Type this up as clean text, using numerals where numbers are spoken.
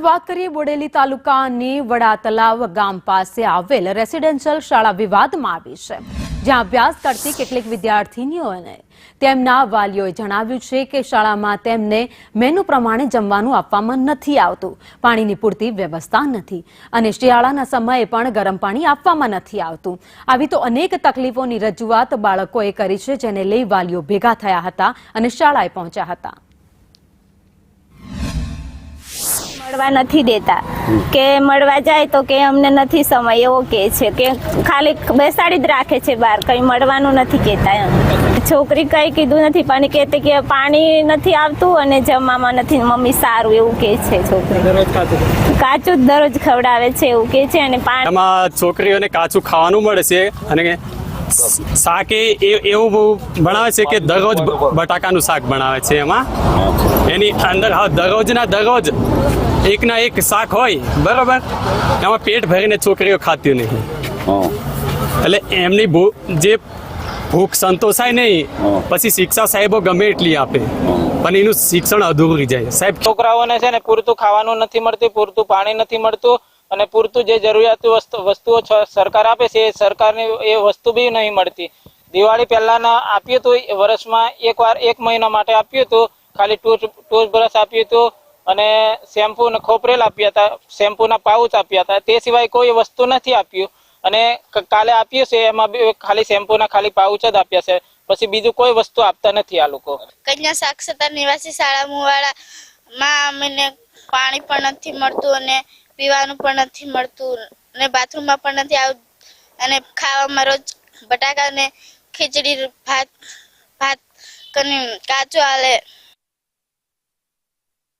હવે વાત કરીએ બોડેલી તાલુકાની વડા તલાવ ગામ પાસે આવેલ રેસિડેન્શિયલ શાળા વિવાદમાં આવી છે, જ્યાં અભ્યાસ કરતી કેટલીક વિદ્યાર્થીનીઓને તેમના વાલીઓએ જણાવ્યું છે કે શાળામાં તેમને મેનુ પ્રમાણે જમવાનું આપવામાં નથી આવતું, પાણીની પૂરતી વ્યવસ્થા નથી અને શિયાળાના સમયે પણ ગરમ પાણી આપવામાં નથી આવતું। આવી તો અનેક તકલીફોની રજૂઆત બાળકોએ કરી છે, જેને લઈ વાલીઓ ભેગા થયા હતા અને શાળાએ પહોંચ્યા હતા। મળવા નથી દેતા કે મળવા જાય તો કે અમને નથી સમય એવો કે છે કે ખાલી બેસાડી જ રાખે છે બહાર, કઈ મળવાનું નથી કહેતા। છોકરી કઈ કીધું નથી પણ કહેતી કે પાણી નથી આવતું અને જમવામાં નથી, મમ્મી સારું એવું કે છે। છોકરી કાચું જ દરરોજ ખવડાવે છે એવું કે છે અને પાણીમાં છોકરીઓને કાચું ખાવાનું મળે છે અને શાક એવું બનાવે છે કે દરરોજ બટાકાનું શાક બનાવે છે। એમાં એની અંદર દરરોજના દરરોજ એકના એક શાક હોય બરાબર, એમાં પેટ ભરીને છોકરીઓ ખાતી નહીં, એટલે એમની જે ભૂખ સંતોષાય નહીં, પછી શિક્ષા સાહેબો ગમે એટલી આપે પણ એનું શિક્ષણ અધૂરું રહી જાય। સાહેબ છોકરાઓને છે ને પૂરતું ખાવાનું નથી મળતું, પૂરતું પાણી નથી મળતું અને પૂરતું જે જરૂરિયાતી વસ્તુઓ સરકાર આપે છે એ સરકારની એ વસ્તુ બી નહીં મળતી। દિવાળી પહેલાના આપ્યું હતું, વર્ષમાં એકવાર 1 મહિના માટે આપ્યું હતું, ખાલી ટૂથબ્રશ આપ્યું હતું અને શેમ્પુ ને ખોપરેલ આપ્યા હતા, શેમ્પુના પાઉચ આપ્યા હતા, તે સિવાય કોઈ વસ્તુ નથી આપ્યું। અને કાલે આપ્યું છે એમાં ખાલી શેમ્પુના ખાલી પાઉચ જ આપ્યા છે, પછી બીજું કોઈ વસ્તુ આપતા નથી આ લોકો। કન્યા સાક્ષરતા નિવાસી શાળા મુવાડામાં અમને પાણી પણ નથી મળતું અને પીવાનું પણ નથી મળતું અને બાથરૂમમાં પણ નથી આવતું અને ખાવામાં રોજ બટાકા ને ખીચડી ભાત કાચું હાલે।